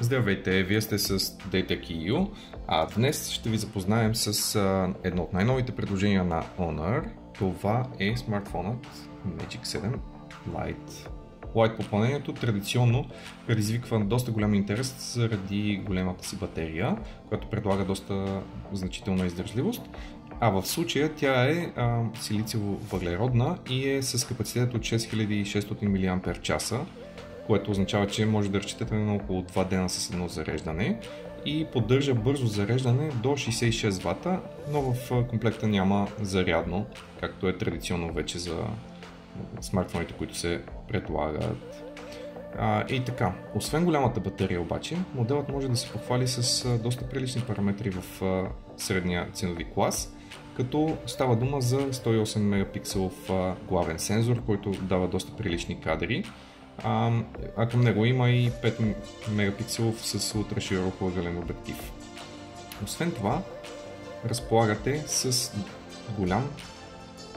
Здравейте, вие сте с DayTech.EU, а днес ще ви запознаем с едно от най-новите предложения на Honor. Това е смартфонът Magic 7 Lite. Lite попълнението традиционно предизвиква доста голям интерес заради големата си батерия, която предлага доста значителна издържливост. А в случая тя е силициево-въглеродна и е с капацитет от 6600 мАч, което означава, че може да разчитате на около 2 дена с едно зареждане и поддържа бързо зареждане до 66 вата, но в комплекта няма зарядно, както е традиционно вече за смартфоните, които се предлагат. И така, освен голямата батерия обаче, моделът може да се похвали с доста прилични параметри в средния ценови клас, като става дума за 108 мегапикселов главен сензор, който дава доста прилични кадри. А към него има и 5 мегапикселов с ултраширокоъгълен обектив. Освен това, разполагате с голям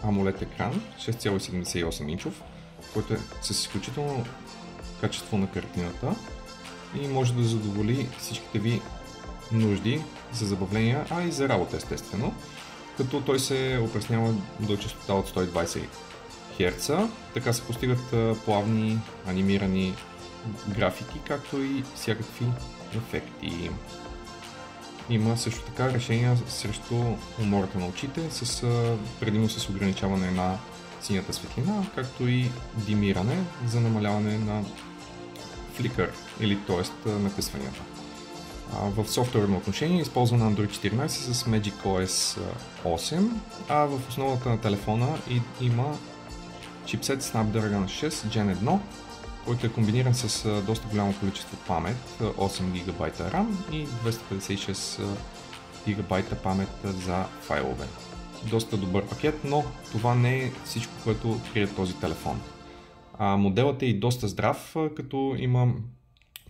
AMOLED екран, 6,78 инчов, който е с изключително качество на картината и може да задоволи всичките ви нужди за забавления, а и за работа естествено, като той се опреснява до честота от 120 Hz. Така се постигат плавни анимирани графики, както и всякакви ефекти. Има също така решения срещу умората на очите, предимно с ограничаване на синята светлина, както и димиране за намаляване на фликър, или т.е. накъсванията. В софтуерно отношение използва на Android 14 с magicOS 8, а в основата на телефона има чипсет Snapdragon 6 Gen 1, който е комбиниран с доста голямо количество памет, 8 ГБ RAM и 256 ГБ памет за файлове. Доста добър пакет, но това не е всичко, което крие този телефон. Моделът е и доста здрав, като има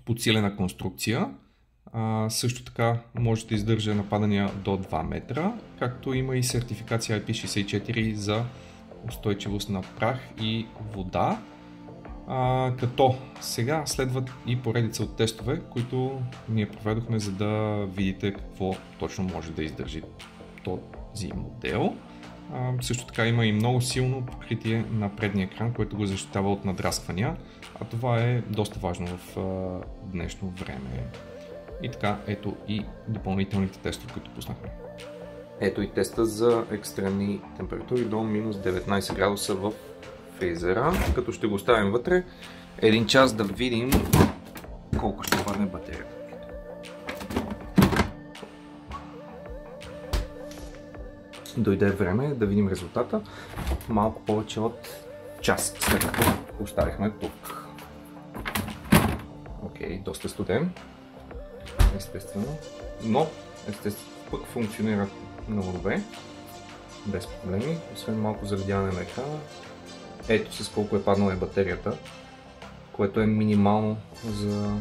подсилена конструкция. Също така може да издържа нападания до 2 метра, както има и сертификация IP64 за устойчивост на прах и вода, като сега следват и поредица от тестове, които ние проведохме, за да видите какво точно може да издържи този модел. Също така има и много силно покритие на предния екран, което го защитава от надрасквания, а това е доста важно в днешно време. И така, ето и допълнителните тестове, които пуснахме. Ето и теста за екстремни температури до минус 19 градуса в фризера, като ще го оставим вътре един час да видим колко ще падне батерията. Дойде време да видим резултата малко повече от час след като го оставихме тук. Окей, доста студен, естествено, но пък функционира много добре, без проблеми, освен малко заледяване на екрана. Ето с колко е паднала батерията, което е минимално за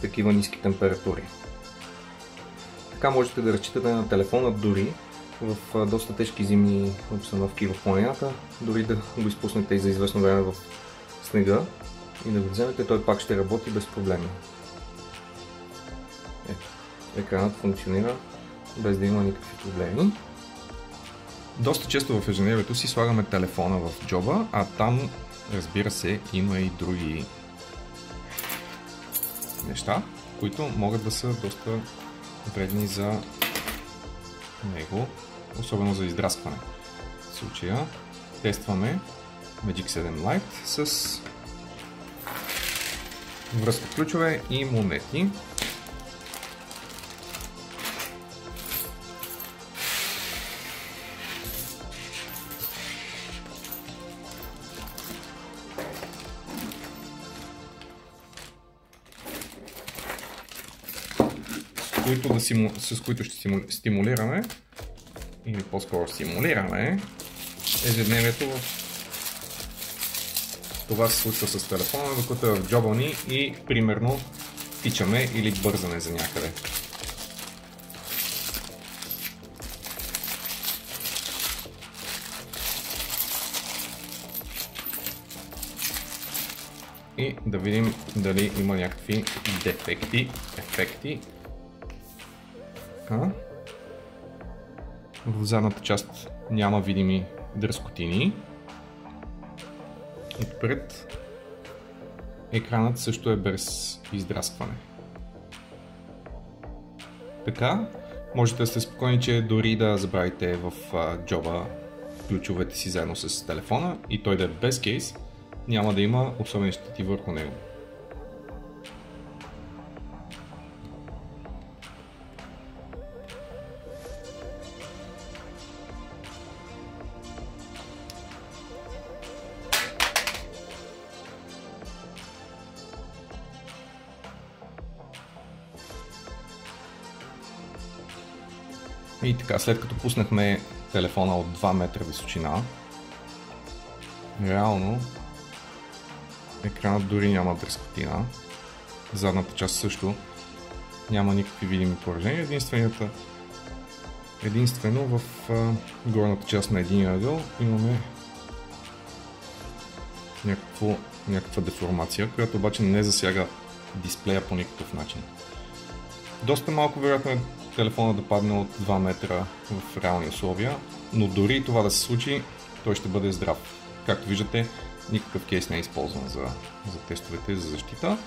такива ниски температури. Така можете да разчитате на телефона дори в доста тежки зимни обстановки в планината, дори да го изпуснете и за известно време в снега и да го вземете, той пак ще работи без проблеми. Ето, екранът функционира без да има никакви проблеми. Доста често в ежедневието си слагаме телефона в джоба, а там, разбира се, има и други неща, които могат да са доста вредни за него, особено за издраскване. В случая тестваме Magic 7 Lite с връзка ключове и монети. С които ще стимулираме, или по-скоро симулираме ежедневието. Това се случва с телефона, докато е в джоба ни и примерно тичаме или бързаме за някъде. и да видим дали има някакви ефекти. В задната част няма видими дръскотини. Отпред екранът също е без издраскване. Така, можете да сте спокойни, че дори да забравите в джоба ключовете си заедно с телефона и той да е без кейс, няма да има особени щети върху него. И така, след като пуснахме телефона от 2 метра височина, реално екранът дори няма дръскотина, задната част също няма никакви видими поражения, единствено в горната част на един ъгъл имаме някаква деформация, която обаче не засяга дисплея по никакъв начин. Доста малко вероятно е телефона да падне от 2 метра в реални условия, но дори това да се случи, той ще бъде здрав. Както виждате, никакъв кейс не е използван за тестовете за защита.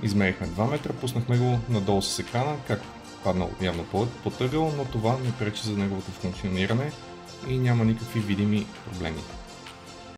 Измерихме 2 метра, пуснахме го надолу с екрана, как паднал явно под ъгъл, но това не пречи за неговото функциониране и няма никакви видими проблеми.